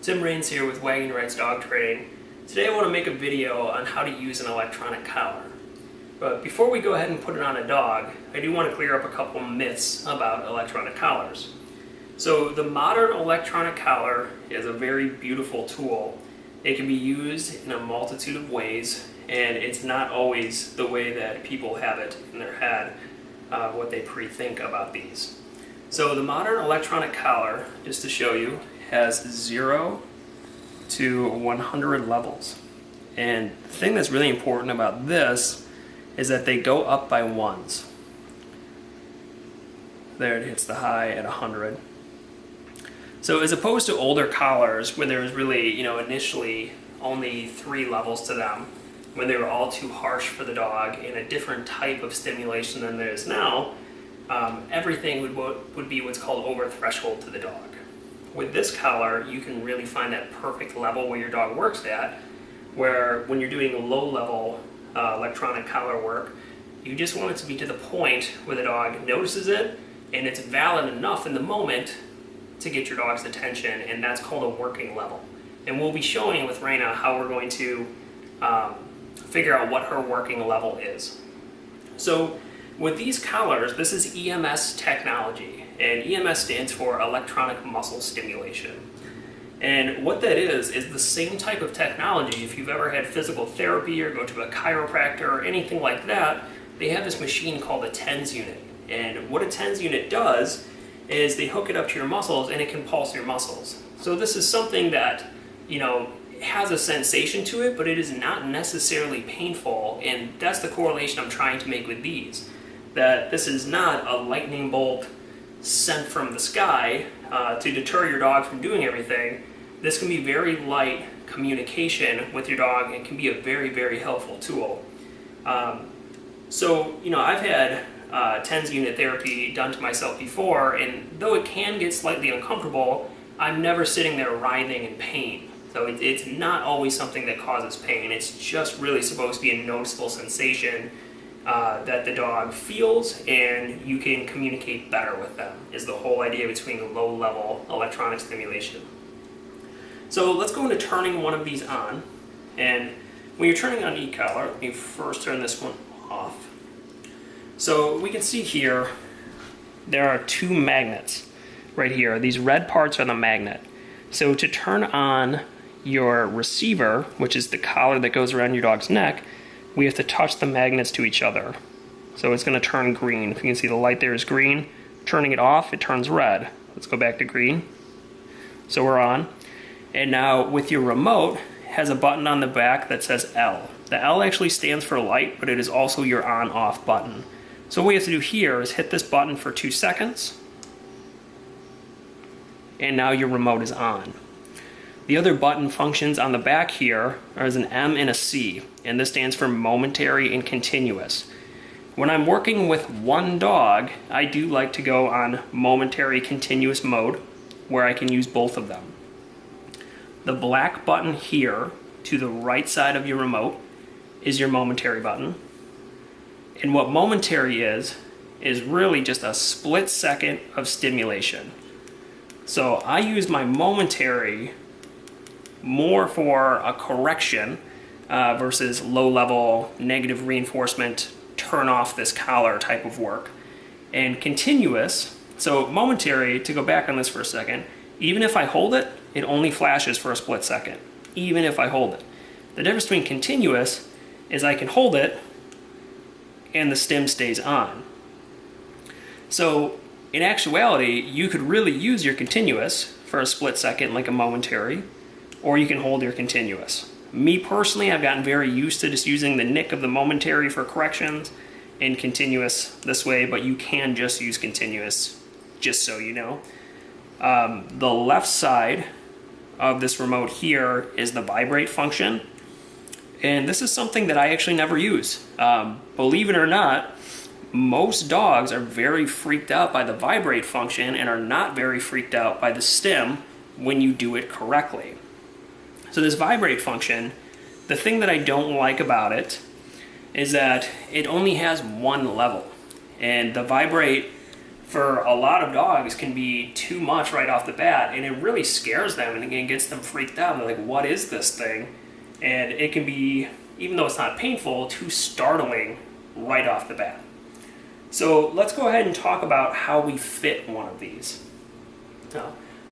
Tim Raines here with Wagging Dog Training. Today I want to make a video on how to use an electronic collar. But before we go ahead and put it on a dog, I do want to clear up a couple myths about electronic collars. So the modern electronic collar is a very beautiful tool. It can be used in a multitude of ways, and it's not always the way that people have it in their head, what they pre-think about these. So the modern electronic collar, just to show you, has 0 to 100 levels. And the thing that's really important about this is that they go up by ones. There it hits the high at 100. So as opposed to older collars where there was really, initially only 3 levels to them, when they were all too harsh for the dog and a different type of stimulation than there is now, everything would be what's called over threshold to the dog. With this collar, you can really find that perfect level where your dog works at, where when you're doing low-level electronic collar work, you just want it to be to the point where the dog notices it and it's valid enough in the moment to get your dog's attention, and that's called a working level. And we'll be showing with Raina how we're going to figure out what her working level is. So with these collars, this is EMS technology, and EMS stands for electronic muscle stimulation. And what that is the same type of technology. If you've ever had physical therapy or go to a chiropractor or anything like that, they have this machine called a TENS unit. And what a TENS unit does is they hook it up to your muscles and it can pulse your muscles. So this is something that, has a sensation to it, but it is not necessarily painful, and that's the correlation I'm trying to make with these. That this is not a lightning bolt sent from the sky to deter your dog from doing everything. This can be very light communication with your dog and can be a very, very helpful tool. So I've had TENS unit therapy done to myself before, and though it can get slightly uncomfortable, I'm never sitting there writhing in pain. So it's not always something that causes pain. It's just really supposed to be a noticeable sensation that the dog feels, and you can communicate better with them, is the whole idea between low-level electronic stimulation. So let's go into turning one of these on. And when you're turning on e-collar, let me first turn this one off. So we can see here there are 2 magnets right here. These red parts are the magnet. So to turn on your receiver, which is the collar that goes around your dog's neck, we have to touch the magnets to each other. So it's going to turn green. If you can see the light there is green. Turning it off, it turns red. Let's go back to green. So we're on. And now with your remote, it has a button on the back that says L. The L actually stands for light, but it is also your on-off button. So what we have to do here is hit this button for 2 seconds. And now your remote is on. The other button functions on the back here as an M and a C, and this stands for momentary and continuous. When I'm working with one dog, I do like to go on momentary continuous mode, where I can use both of them. The black button here to the right side of your remote is your momentary button. And what momentary is really just a split second of stimulation. So I use my momentary more for a correction versus low-level negative reinforcement, turn off this collar type of work. And continuous, so momentary, to go back on this for a second, even if I hold it, it only flashes for a split second, even if I hold it. The difference between continuous is I can hold it and the stim stays on. So in actuality, you could really use your continuous for a split second like a momentary, or you can hold your continuous. Me personally, I've gotten very used to just using the nick of the momentary for corrections and continuous this way, but you can just use continuous, just so you know. The left side of this remote here is the vibrate function, and this is something that I actually never use. Believe it or not, most dogs are very freaked out by the vibrate function and are not very freaked out by the stim when you do it correctly. So this vibrate function, the thing that I don't like about it is that it only has one level. And the vibrate for a lot of dogs can be too much right off the bat, and it really scares them and again gets them freaked out. They're like, what is this thing? And it can be, even though it's not painful, too startling right off the bat. So let's go ahead and talk about how we fit one of these. Now,